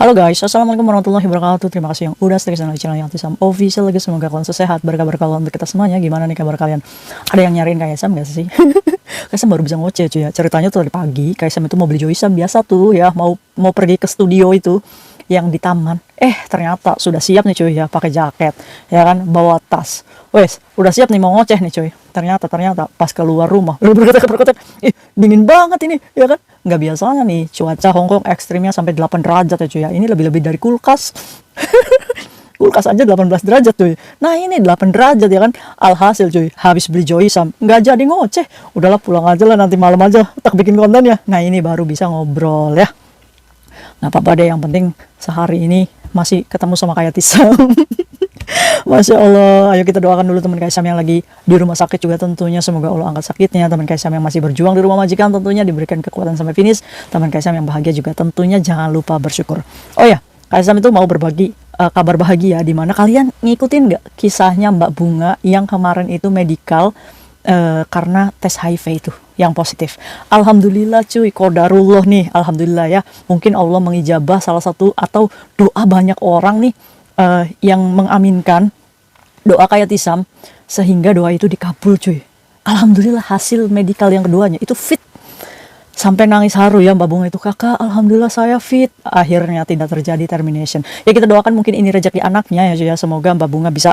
Halo guys, assalamualaikum warahmatullahi wabarakatuh. Terima kasih yang udah stay di channel yang Sam Official lagi. Semoga kalian sehat, berkabar kalian untuk kita semuanya. Gimana nih kabar kalian? Ada yang nyariin Kaisam gak sih? Kaisam baru bisa ngoceh cuy ya. Ceritanya tuh dari pagi, Kaisam itu mau beli Joysam biasa tuh ya, mau pergi ke studio itu yang di taman. Ternyata sudah siap nih cuy ya, pakai jaket, ya kan, bawa tas. Wes, udah siap nih mau ngoceh nih cuy. Ternyata pas keluar rumah, berkotek, dingin banget ini, ya kan? Nggak biasanya nih cuaca Hongkong ekstrimnya sampai 8 derajat ya cuy ya. Ini lebih-lebih dari kulkas. Kulkas aja 18 derajat cuy. Nah ini 8 derajat ya kan. Alhasil cuy, habis beli Joysam nggak jadi ngoceh. Udahlah pulang aja lah, nanti malam aja tak bikin konten ya. Nah ini baru bisa ngobrol ya. Nggak apa-apa deh, yang penting sehari ini masih ketemu sama kayak Tisam. Masya Allah, ayo kita doakan dulu teman Kaisam yang lagi di rumah sakit juga tentunya. Semoga Allah angkat sakitnya. Teman Kaisam yang masih berjuang di rumah majikan tentunya diberikan kekuatan sampai finish. Teman Kaisam yang bahagia juga tentunya jangan lupa bersyukur. Oh ya, Kaisam itu mau berbagi kabar bahagia, di mana kalian ngikutin nggak kisahnya Mbak Bunga yang kemarin itu medikal karena tes HIV itu yang positif. Alhamdulillah cuy, qadarullah nih, alhamdulillah ya. Mungkin Allah mengijabah salah satu atau doa banyak orang nih yang mengaminkan doa kayak Tisam, sehingga doa itu dikabul cuy. Alhamdulillah hasil medikal yang keduanya itu fit. Sampai nangis haru ya Mbak Bunga itu, kakak alhamdulillah saya fit. Akhirnya tidak terjadi termination. Ya kita doakan mungkin ini rezeki anaknya ya cuy ya. Semoga Mbak Bunga bisa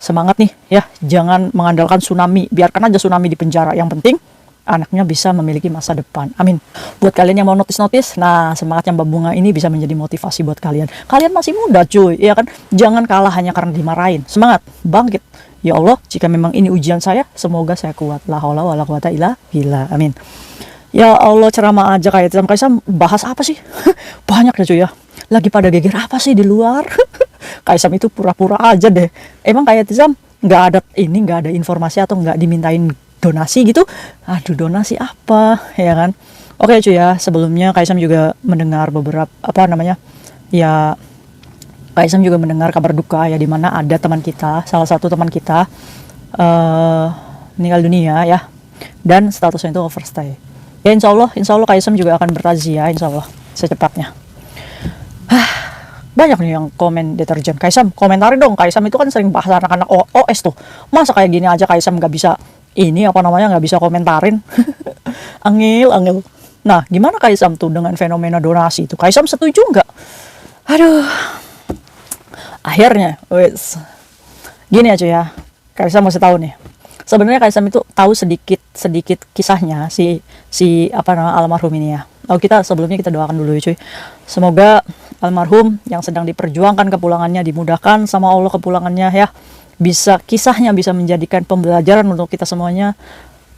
semangat nih ya. Jangan mengandalkan tsunami, biarkan aja tsunami di penjara. Yang penting anaknya bisa memiliki masa depan. Amin. Buat kalian yang mau notis-notis, nah semangatnya Mbak Bunga ini bisa menjadi motivasi buat kalian. Kalian masih muda cuy, ya kan? Jangan kalah hanya karena dimarahin. Semangat, bangkit. Ya Allah, jika memang ini ujian saya, semoga saya kuat. La haula wala quwata illa billah. Amin. Ya Allah, ceramah aja kayak Tisam. Kaisam bahas apa sih? Banyak ya cuy ya. Lagi pada geger apa sih di luar? Kaisam itu pura-pura aja deh. Emang kayak Tisam nggak ada informasi atau nggak dimintain donasi gitu. Aduh, donasi apa ya kan. Oke cuy ya, sebelumnya Kaisam juga mendengar beberapa ya, Kaisam juga mendengar kabar duka ya, dimana ada teman kita, salah satu teman kita meninggal dunia ya, dan statusnya itu overstay ya. Insya Allah Kaisam juga akan bertaziah insya Allah secepatnya. Banyak nih yang komen deterjen. Kaisam komentarin dong, Kaisam itu kan sering bahas anak-anak OS tuh, masa kayak gini aja Kaisam nggak bisa nggak bisa komentarin. Angil. Nah gimana Kaisam tuh dengan fenomena donasi itu? Kaisam setuju nggak? Aduh, akhirnya wes gini aja ya, Kaisam masih tahu nih. Sebenarnya Kaisam itu tahu sedikit kisahnya si almarhum ini ya. Sebelumnya kita doakan dulu ya cuy. Semoga almarhum yang sedang diperjuangkan kepulangannya dimudahkan sama Allah kepulangannya ya. Kisahnya bisa menjadikan pembelajaran untuk kita semuanya.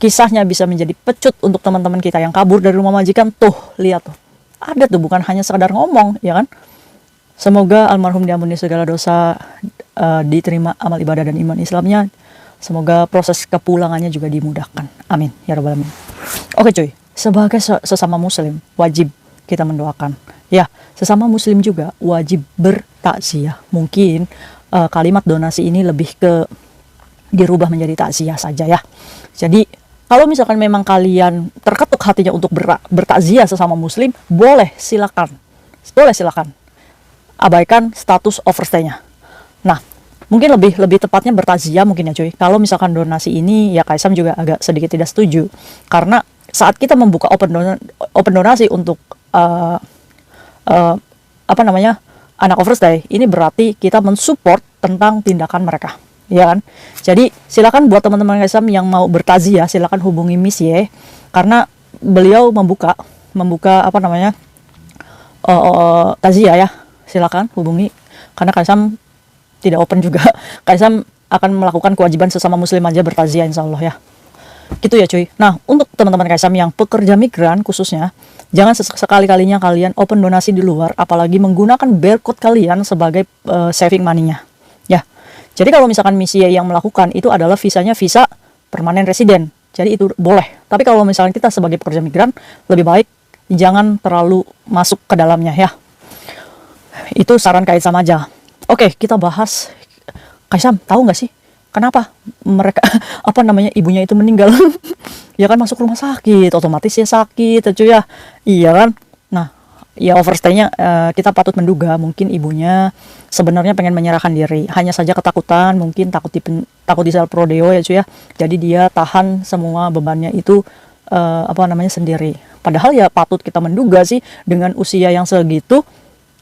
Kisahnya bisa menjadi pecut untuk teman-teman kita yang kabur dari rumah majikan. Tuh, lihat tuh. Ada tuh, bukan hanya sekadar ngomong, ya kan? Semoga almarhum diampuni segala dosa, diterima amal ibadah dan iman Islamnya. Semoga proses kepulangannya juga dimudahkan. Amin. Ya rabbal alamin. Oke cuy, sebagai sesama muslim wajib kita mendoakan. Ya, sesama muslim juga wajib bertakziah. Mungkin kalimat donasi ini lebih ke dirubah menjadi takziah saja ya. Jadi kalau misalkan memang kalian terketuk hatinya untuk bertakziah sesama muslim, boleh silakan abaikan status overstay-nya. Nah mungkin lebih tepatnya bertakziah mungkin ya cuy. Kalau misalkan donasi ini ya Kaisam juga agak sedikit tidak setuju, karena saat kita membuka open donasi untuk anak overstay, ini berarti kita mensupport tentang tindakan mereka, ya kan? Jadi silakan buat teman-teman Kaisam yang mau bertakziah, silakan hubungi Miss Y, karena beliau membuka takziah ya. Silakan hubungi, karena Kaisam tidak open juga. Kaisam akan melakukan kewajiban sesama muslim aja bertakziah insya Allah ya. Gitu ya cuy. Nah untuk teman-teman Kaisam yang pekerja migran khususnya, jangan sekali-kalinya kalian open donasi di luar, apalagi menggunakan barcode kalian sebagai saving money-nya ya. Jadi kalau misalkan misi yang melakukan itu adalah visanya visa permanen residen, jadi itu boleh. Tapi kalau misalkan kita sebagai pekerja migran, lebih baik jangan terlalu masuk ke dalamnya ya. Itu saran Kaisam aja. Oke, kita bahas. Kaisam tahu nggak sih kenapa mereka ibunya itu meninggal? Ya kan, masuk rumah sakit otomatis ya sakit cuy ya. Iya kan. Nah Ya overstay-nya kita patut menduga mungkin ibunya sebenarnya pengen menyerahkan diri, hanya saja ketakutan, mungkin takut di sel prodeo ya cuy ya. Jadi dia tahan semua bebannya itu sendiri. Padahal ya patut kita menduga sih dengan usia yang segitu,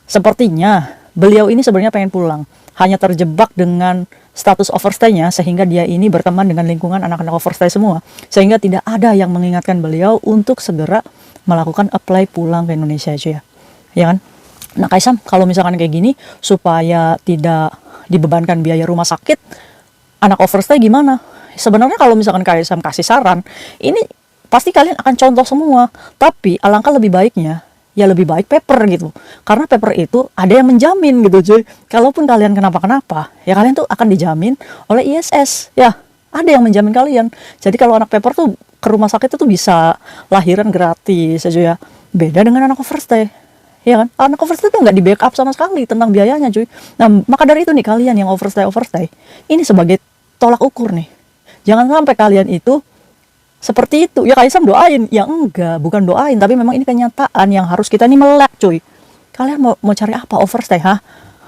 sepertinya beliau ini sebenarnya pengen pulang, hanya terjebak dengan status overstay-nya sehingga dia ini berteman dengan lingkungan anak-anak overstay semua, sehingga tidak ada yang mengingatkan beliau untuk segera melakukan apply pulang ke Indonesia cuy ya kan. Nah Kaisam, kalau misalkan kayak gini supaya tidak dibebankan biaya rumah sakit anak overstay gimana? Sebenarnya kalau misalkan Kaisam kasih saran, ini pasti kalian akan contoh semua, tapi alangkah lebih baiknya ya lebih baik paper gitu, karena paper itu ada yang menjamin gitu cuy. Kalaupun kalian kenapa-kenapa ya kalian tuh akan dijamin oleh ISS ya, ada yang menjamin kalian. Jadi kalau anak paper tuh ke rumah sakit itu bisa lahiran gratis aja ya. Beda dengan anak overstay, ya kan? Anak overstay tuh nggak di backup sama sekali tentang biayanya, cuy. Nah, maka dari itu nih kalian yang overstay ini sebagai tolak ukur nih. Jangan sampai kalian itu seperti itu. Ya Kaisam doain, ya enggak, bukan doain, tapi memang ini kenyataan yang harus kita nih melek, cuy. Kalian mau cari apa overstay, ha?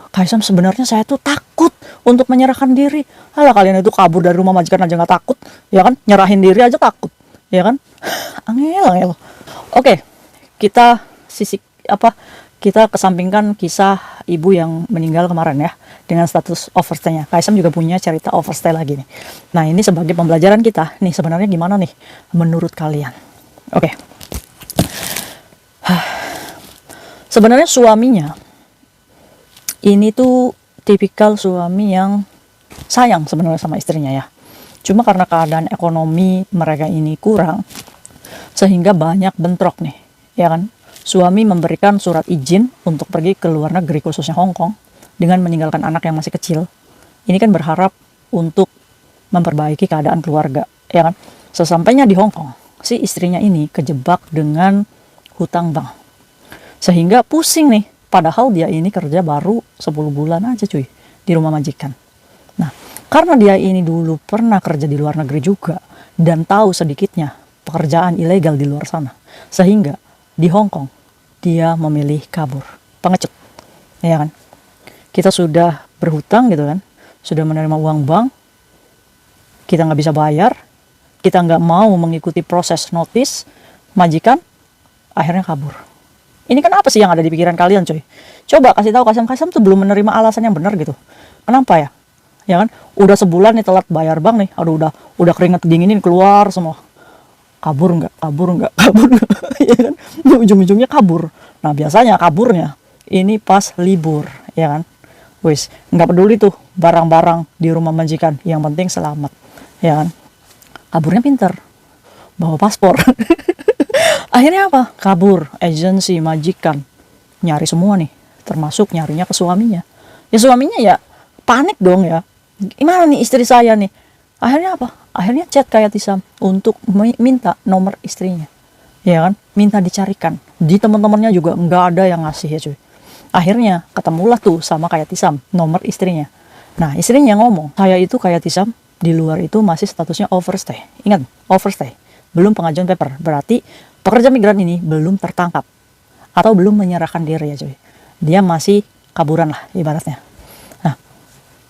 Kaisam sebenarnya saya tuh takut untuk menyerahkan diri. Alah kalian itu kabur dari rumah majikan aja nggak takut, ya kan? Nyerahin diri aja takut, ya kan? Angel. Oke, kita kita kesampingkan kisah ibu yang meninggal kemarin ya dengan status overstay-nya. Kaisam juga punya cerita overstay lagi nih. Nah ini sebagai pembelajaran kita nih, sebenarnya gimana nih menurut kalian? Oke. Sebenarnya suaminya ini tuh tipikal suami yang sayang sebenarnya sama istrinya ya. Cuma karena keadaan ekonomi mereka ini kurang, sehingga banyak bentrok nih, ya kan? Suami memberikan surat izin untuk pergi ke luar negeri, khususnya Hong Kong, dengan meninggalkan anak yang masih kecil. Ini kan berharap untuk memperbaiki keadaan keluarga, ya kan? Sesampainya di Hong Kong, si istrinya ini kejebak dengan hutang bank. Sehingga pusing nih, padahal dia ini kerja baru 10 bulan aja cuy, di rumah majikan. Nah, karena dia ini dulu pernah kerja di luar negeri juga, dan tahu sedikitnya pekerjaan ilegal di luar sana, sehingga di Hong Kong dia memilih kabur, pengecut, ya kan? Kita sudah berhutang gitu kan, sudah menerima uang bank, kita nggak bisa bayar, kita nggak mau mengikuti proses notis majikan, akhirnya kabur. Ini kan apa sih yang ada di pikiran kalian coy? Coba kasih tahu Kaisam tuh belum menerima alasan yang benar gitu. Kenapa ya? Ya kan? Udah sebulan nih telat bayar bank nih, aduh udah keringet dinginin keluar semua. Kabur nggak, ya kan? Ujung-ujungnya kabur. Nah biasanya kaburnya ini pas libur, ya kan? Wis nggak peduli tuh barang-barang di rumah majikan, yang penting selamat, ya kan? Kaburnya pinter, bawa paspor. Akhirnya apa? Kabur, agensi majikan nyari semua nih, termasuk nyarinya ke suaminya. Ya suaminya ya panik dong ya. Gimana nih istri saya nih? Akhirnya apa? Akhirnya chat kayak Tisam untuk minta nomor istrinya, ya kan? Minta dicarikan. Di teman-temannya juga nggak ada yang ngasih ya cuy. Akhirnya ketemulah tuh sama kayak Tisam nomor istrinya. Nah istrinya ngomong, saya itu kayak Tisam di luar itu masih statusnya overstay. Ingat, overstay, belum pengajuan paper. Berarti pekerja migran ini belum tertangkap atau belum menyerahkan diri ya cuy. Dia masih kaburan lah ibaratnya. Nah,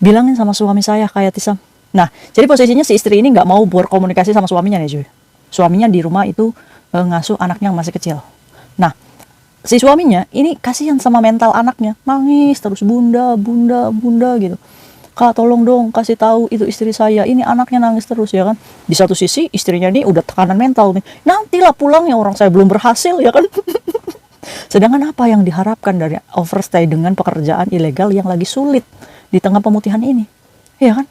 bilangin sama suami saya kayak Tisam. Nah, jadi posisinya si istri ini nggak mau berkomunikasi sama suaminya nih cuy. Suaminya di rumah itu ngasuh anaknya yang masih kecil. Nah, si suaminya ini kasihan sama mental anaknya, nangis terus bunda gitu. Kak tolong dong kasih tahu itu istri saya, ini anaknya nangis terus ya kan. Di satu sisi istrinya ini udah tekanan mental nih, nantilah pulangnya orang saya belum berhasil ya kan. Sedangkan apa yang diharapkan dari overstay dengan pekerjaan ilegal yang lagi sulit di tengah pemutihan ini, ya kan?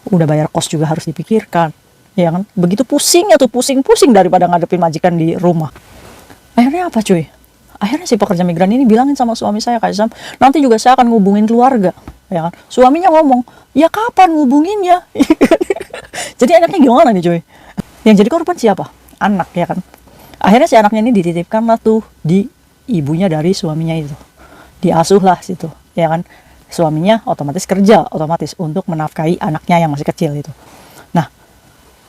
Udah bayar kos juga harus dipikirkan, ya kan? Begitu pusingnya tuh, pusing-pusing daripada ngadepin majikan di rumah. Akhirnya apa cuy? Akhirnya si pekerja migran ini bilangin sama suami saya, Kaisam, nanti juga saya akan ngubungin keluarga, ya kan? Suaminya ngomong, ya kapan ngubunginnya? Jadi anaknya gimana nih cuy? Yang jadi korban siapa? Anak, ya kan? Akhirnya si anaknya ini dititipkan lah tuh di ibunya dari suaminya itu, diasuh lah situ, ya kan? Suaminya otomatis kerja otomatis untuk menafkahi anaknya yang masih kecil itu. Nah,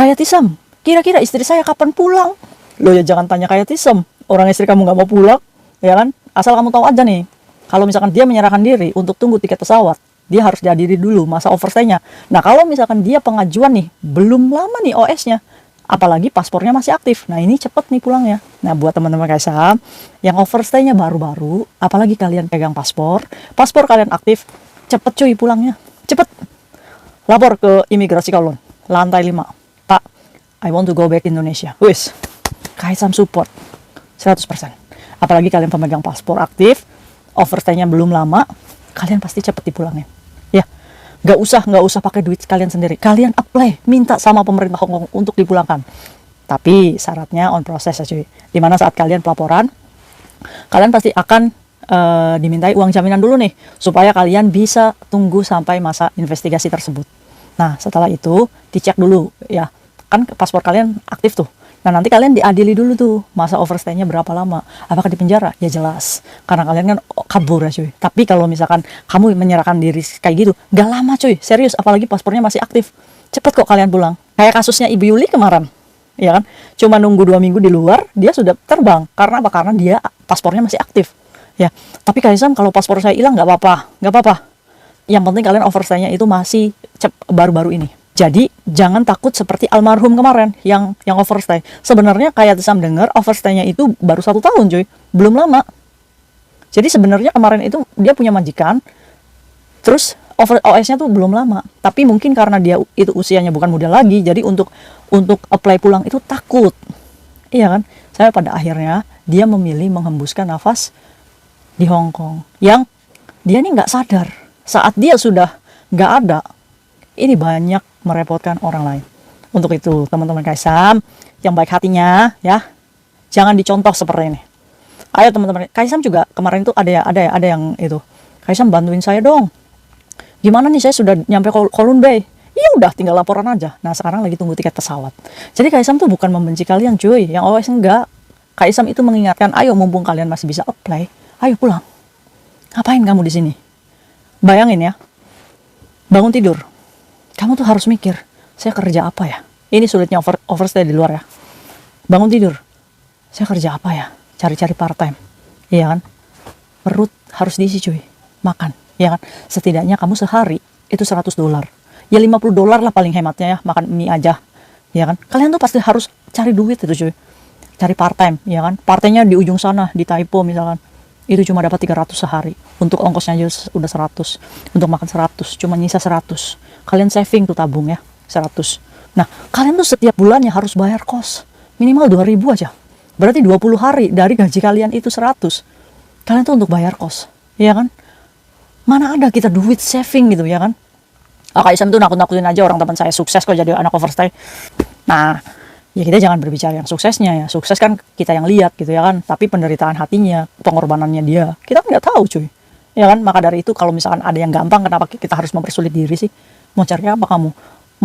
kayak Tisam, kira-kira istri saya kapan pulang? Lo ya jangan tanya kayak Tisam, orang istri kamu nggak mau pulang, ya kan? Asal kamu tahu aja nih, kalau misalkan dia menyerahkan diri untuk tunggu tiket pesawat, dia harus dihadiri dulu masa overstay-nya. Nah, kalau misalkan dia pengajuan nih, belum lama nih OS-nya, apalagi paspornya masih aktif. Nah, ini cepet nih pulangnya. Nah, buat teman-teman Kaisam yang overstay-nya baru-baru, apalagi kalian pegang paspor kalian aktif, cepet cuy pulangnya. Cepet. Lapor ke imigrasi Kowloon, lantai 5. Pak, I want to go back Indonesia. Wis, Kaisam support 100%. Apalagi kalian pemegang paspor aktif, overstay-nya belum lama, kalian pasti cepet dipulangin. Ya, nggak usah pakai duit kalian sendiri. Kalian apply, minta sama pemerintah Hong Kong untuk dipulangkan. Tapi syaratnya on proses ya cuy. Dimana saat kalian pelaporan, kalian pasti akan dimintai uang jaminan dulu nih, supaya kalian bisa tunggu sampai masa investigasi tersebut. Nah, setelah itu dicek dulu ya, kan paspor kalian aktif tuh. Nah, nanti kalian diadili dulu tuh, masa overstay-nya berapa lama. Apakah di penjara? Ya jelas, karena kalian kan kabur ya cuy. Tapi kalau misalkan kamu menyerahkan diri kayak gitu, gak lama cuy, serius. Apalagi paspornya masih aktif, cepet kok kalian pulang. Kayak kasusnya Ibu Yuli kemarin, ya kan? Cuma nunggu 2 minggu di luar, dia sudah terbang. Karena apa? Karena dia paspornya masih aktif. Ya, tapi Kaisam kalau paspor saya hilang nggak apa-apa. Yang penting kalian overstay-nya itu masih baru-baru ini. Jadi jangan takut seperti almarhum kemarin yang overstay. Sebenarnya kayak Kaisam dengar overstay-nya itu baru 1 tahun cuy, belum lama. Jadi sebenarnya kemarin itu dia punya majikan, terus OS-nya tuh belum lama. Tapi mungkin karena dia itu usianya bukan muda lagi, jadi untuk apply pulang itu takut. Iya kan? Saya pada akhirnya dia memilih menghembuskan nafas di Hong Kong, yang dia ini nggak sadar saat dia sudah nggak ada, ini banyak merepotkan orang lain. Untuk itu teman-teman Kaisam yang baik hatinya ya, jangan dicontoh seperti ini. Ayo teman-teman, Kaisam juga kemarin itu ada yang itu, Kaisam bantuin saya dong, gimana nih saya sudah nyampe Kowloon Bay. Iya udah tinggal laporan aja. Nah sekarang lagi tunggu tiket pesawat. Jadi Kaisam tuh bukan membenci kalian cuy, yang OS enggak. Kaisam itu mengingatkan, ayo mumpung kalian masih bisa apply, ayo pulang. Ngapain kamu di sini? Bayangin ya, bangun tidur, kamu tuh harus mikir, saya kerja apa ya? Ini sulitnya overstay di luar ya. Bangun tidur, saya kerja apa ya? Cari-cari part time, iya kan? Perut harus diisi cuy, makan, ya kan? Setidaknya kamu sehari itu $100. Ya $50 lah paling hematnya ya, makan mie aja, ya kan? Kalian tuh pasti harus cari duit itu cuy. Cari part time, ya kan? Part-nya di ujung sana, di Taipo misalkan. Itu cuma dapat 300 sehari. Untuk ongkosnya aja udah 100. Untuk makan 100, cuma nyisa 100. Kalian saving tuh tabung ya, 100. Nah, kalian tuh setiap bulannya harus bayar kos. Minimal 2.000 aja. Berarti 20 hari dari gaji kalian itu 100. Kalian tuh untuk bayar kos, ya kan? Mana ada kita duit saving gitu, ya kan? Kak Isam tuh nakut-nakutin aja orang teman saya sukses kok jadi anak overstay. Nah, ya kita jangan berbicara yang suksesnya ya. Sukses kan kita yang lihat gitu ya kan. Tapi penderitaan hatinya, pengorbanannya dia, kita nggak tahu cuy. Ya kan, maka dari itu kalau misalkan ada yang gampang, kenapa kita harus mempersulit diri sih? Mau cari apa kamu?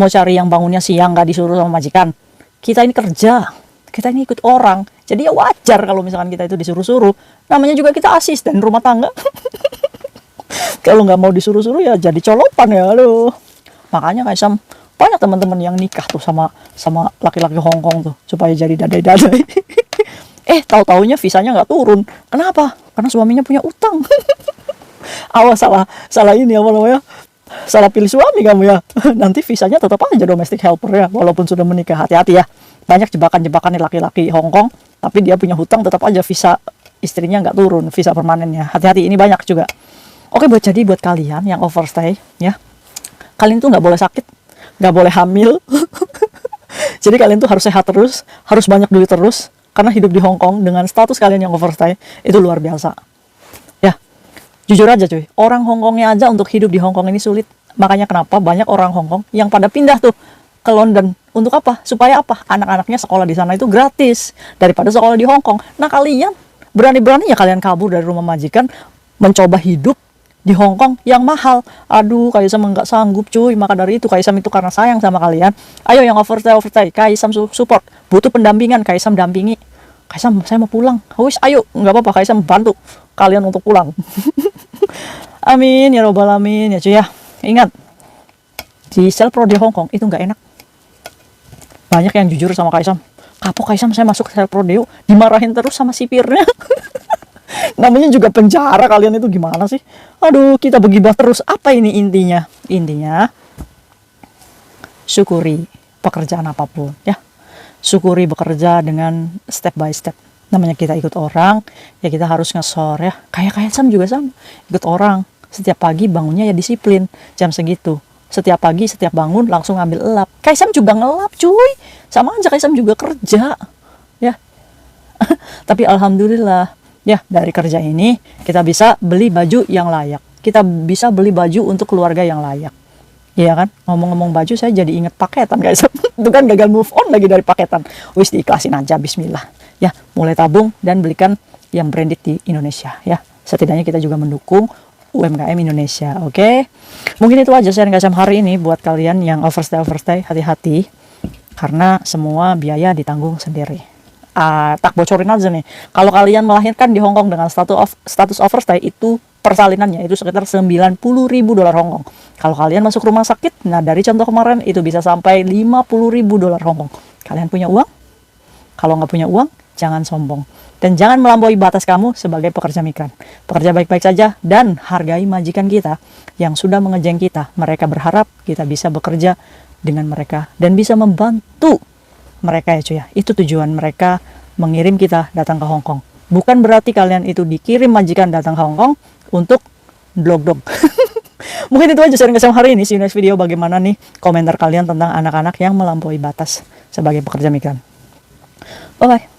Mau cari yang bangunnya siang nggak disuruh sama majikan? Kita ini kerja, kita ini ikut orang. Jadi ya wajar kalau misalkan kita itu disuruh-suruh. Namanya juga kita asisten rumah tangga. Kalau nggak mau disuruh-suruh ya jadi colopan ya, aduh. Makanya Kaisam banyak teman-teman yang nikah tuh sama laki-laki Hong Kong tuh supaya jadi dadai-dadai. Tahu-taunya visanya nggak turun. Kenapa? Karena suaminya punya utang. Awas salah ini apa namanya? Salah pilih suami kamu ya. Nanti visanya tetap aja domestic helper ya, walaupun sudah menikah. Hati-hati ya. Banyak jebakan-jebakan laki-laki Hong Kong, tapi dia punya hutang tetap aja visa istrinya nggak turun, visa permanennya. Hati-hati, ini banyak juga. Oke, buat kalian yang overstay ya, kalian tuh nggak boleh sakit, nggak boleh hamil. Jadi kalian tuh harus sehat terus, harus banyak duit terus, karena hidup di Hong Kong dengan status kalian yang overstay itu luar biasa. Ya, jujur aja cuy, orang Hong Kongnya aja untuk hidup di Hong Kong ini sulit. Makanya kenapa banyak orang Hong Kong yang pada pindah tuh ke London. Untuk apa? Supaya apa? Anak-anaknya sekolah di sana itu gratis daripada sekolah di Hong Kong. Nah kalian berani-beraninya kalian kabur dari rumah majikan, mencoba hidup di Hong Kong yang mahal. Aduh, Kaisam nggak sanggup cuy. Maka dari itu Kaisam itu karena sayang sama kalian, ayo yang overstay, Kaisam support. Butuh pendampingan, Kaisam dampingi. Kaisam, saya mau pulang. Wis, ayo, nggak apa-apa, Kaisam bantu kalian untuk pulang. Amin ya robbal alamin ya cuy ya. Ingat, di Selpro di Hong Kong itu nggak enak. Banyak yang jujur sama Kaisam. Kapok Kaisam, saya masuk ke Selpro Deo dimarahin terus sama sipirnya. Namanya juga penjara, kalian itu gimana sih? Aduh, kita begibah terus. Apa ini intinya? Intinya, syukuri pekerjaan apapun ya. Syukuri bekerja dengan step by step. Namanya kita ikut orang, ya kita harus ngesor ya. Kayak Sam juga sama. Ikut orang, setiap pagi bangunnya ya disiplin, jam segitu. Setiap pagi, setiap bangun langsung ngambil elap. Kayak Sam juga ngelap cuy. Sama aja kayak Sam juga kerja. Ya. Tapi alhamdulillah, ya dari kerja ini kita bisa beli baju yang layak. Kita bisa beli baju untuk keluarga yang layak. Iya kan, ngomong-ngomong baju saya jadi inget paketan guys. Itu kan gagal move on lagi dari paketan. Wis diikhlasin aja, bismillah. Ya, mulai tabung dan belikan yang branded di Indonesia ya. Setidaknya kita juga mendukung UMKM Indonesia, oke? Mungkin itu aja sharing Sam hari ini buat kalian yang overstay, hati-hati. Karena semua biaya ditanggung sendiri. Tak bocorin aja nih. Kalau kalian melahirkan di Hong Kong dengan status overstay, itu persalinannya itu sekitar 90.000 dolar Hong Kong. Kalau kalian masuk rumah sakit, nah dari contoh kemarin itu bisa sampai 50.000 dolar Hong Kong. Kalian punya uang? Kalau nggak punya uang, jangan sombong. Dan jangan melampaui batas kamu sebagai pekerja migran. Pekerja baik-baik saja dan hargai majikan kita yang sudah mengejeng kita. Mereka berharap kita bisa bekerja dengan mereka dan bisa membantu mereka ya cuy ya. Itu tujuan mereka mengirim kita datang ke Hong Kong. Bukan berarti kalian itu dikirim majikan datang ke Hong Kong untuk blog-blog. Mungkin itu aja sharing Sam hari ini. See you next video. Bagaimana nih komentar kalian tentang anak-anak yang melampaui batas sebagai pekerja migran. Bye-bye.